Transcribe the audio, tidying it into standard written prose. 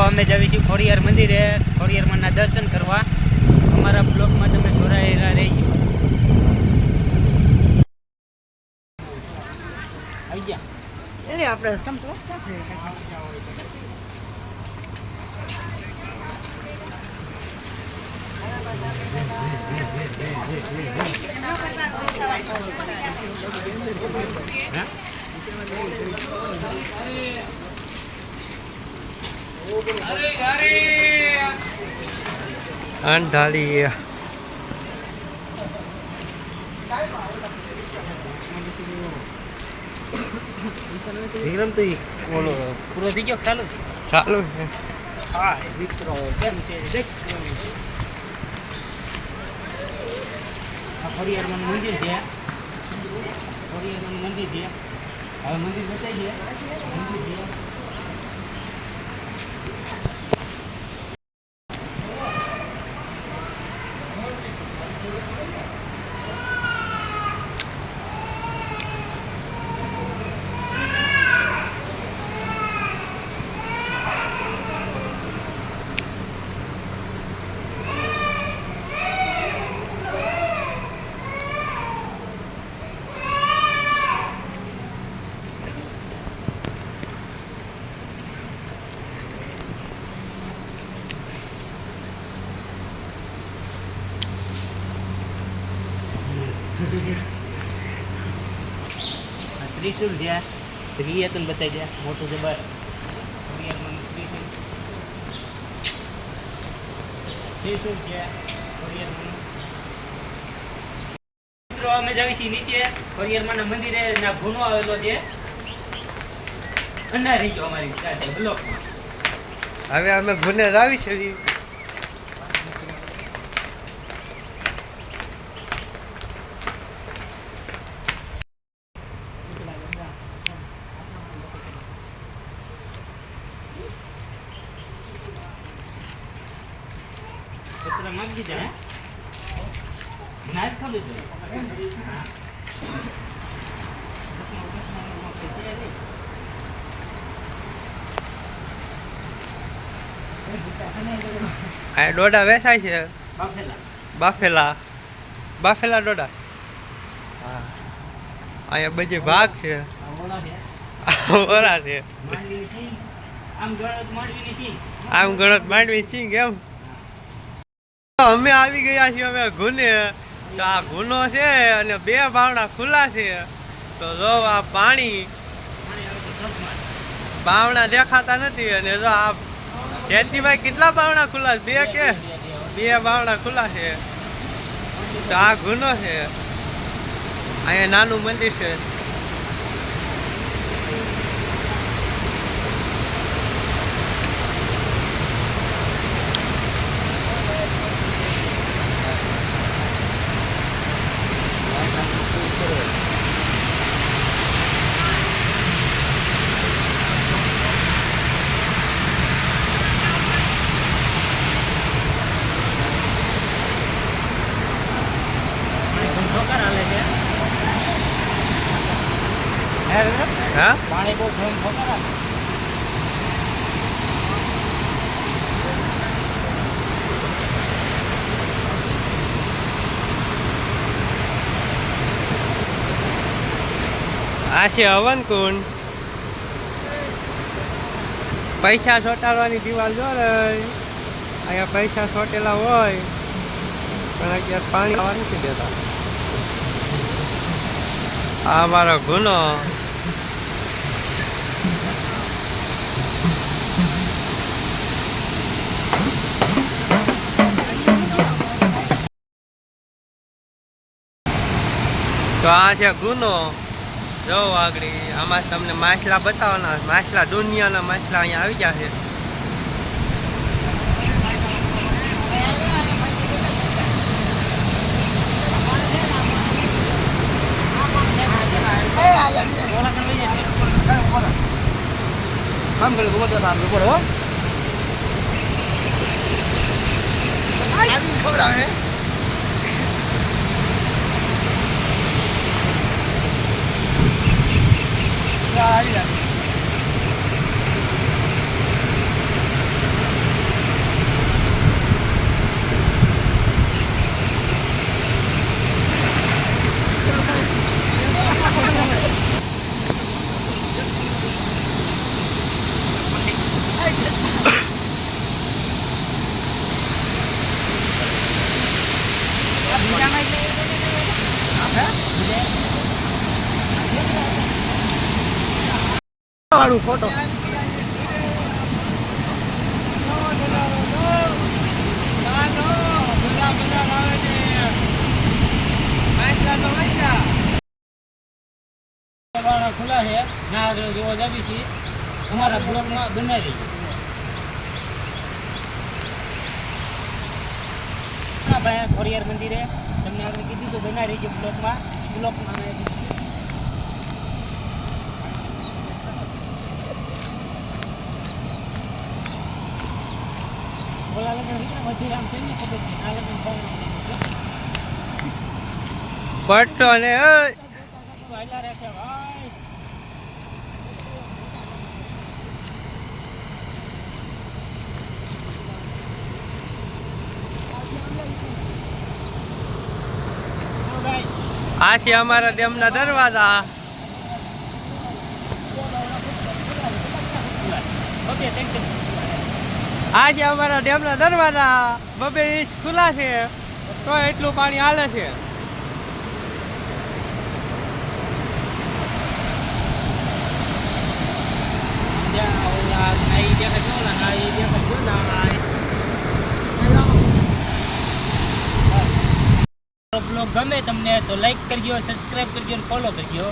અમે જઈશું ખોડિયાર મંદિરે ખોડિયારમાંના દર્શન કરવા। અમારા બ્લોગમાં તમે જોડાયેલા રહેજો। આવી ગયા એટલે આપણે સંપલો અંધાલી વિક્રમ તો બોલો પૂરો થઈ ગયો ચાલુ ચાલુ હા મિત્રો કેમ છે દેખ ખોડિયારમાંનું મંદિર છે ખોડિયારમાંનું મંદિર છે હવે મંદિર બતાવી છે મંદિર છે त्रिशूल है त्रियतन बताई दिया मोटो जबर त्रिशूल है મિત્રો અમે જાવી છીએ નીચે ખોડિયારમાંના મંદિરે ના ગુનો આવેલો છે અને રહીજો અમારી સાથે બ્લોકમાં। હવે અમે ગુનેર આવી છે પત્ર માંગી જાય નાચ ખબર છે આ ડોડા વેચાય છે બાફેલા બાફેલા બાફેલા ડોડા હા અહીંયા બધી ભાગ છે ઓલા છે ઓરા છે માંડવીની સિંગ આમ ગણત માંડવીની સિંગ આમ ગણત માંડવી સિંગ એમ અમે આવી ગયા છીએ અમે ગુને તો આ ગુનો છે અને બે બાવડા ખુલ્લા છે તો જો આ પાણી બાવડા દેખાતા નથી અને જો આ જયંતિભાઈ કેટલા બાવડા ખુલ્લા છે? બે કે બે બાવડા ખુલ્લા છે તો આ ગુનો છે અહીંયા નાનું મંદિર છે હા પાણી બહુ ધોમ ખોકરા આ છે હવનકુંડ પૈસા ચોટાડવાની દિવાલ જો અહીંયા પૈસા ચોટેલા હોય પણ અત્યારે પાણી આવવા નથી દેતા। આ અમારો ગુનો તો આ છે ગુનો જો આગળ આમાં તમને માછલા બતાવવાના માછલા દુનિયાના માછલા અહીંયા આવી ગયા છે કામ કરે તો બધા નામ ઉપર હો ખબર આવે વાળું ફોટો વાળા ખુલ્લા છે ના જોવા જાવી છે અમારા બ્લોકમાં બનાવી દઈએ ભાઈ ખોડિયાર મંદિરે તમને આગળ કીધું તો બનાવી છે બ્લોકમાં બોલા લગન મધુરામ છે ને ખબર છે આ લગન પટ્ટો ને હાલા રાખે ભાઈ આ છે અમારા ડેમના દરવાજા. આ છે અમારા ડેમના દરવાજા 2 ઇંચ ખુલ્લા છે તો એટલું પાણી હાલે છે. બ્લોગ ગમે તમને તો લાઈક કરજો, સબસ્ક્રાઇબ કરજો અને ફોલો કરજો.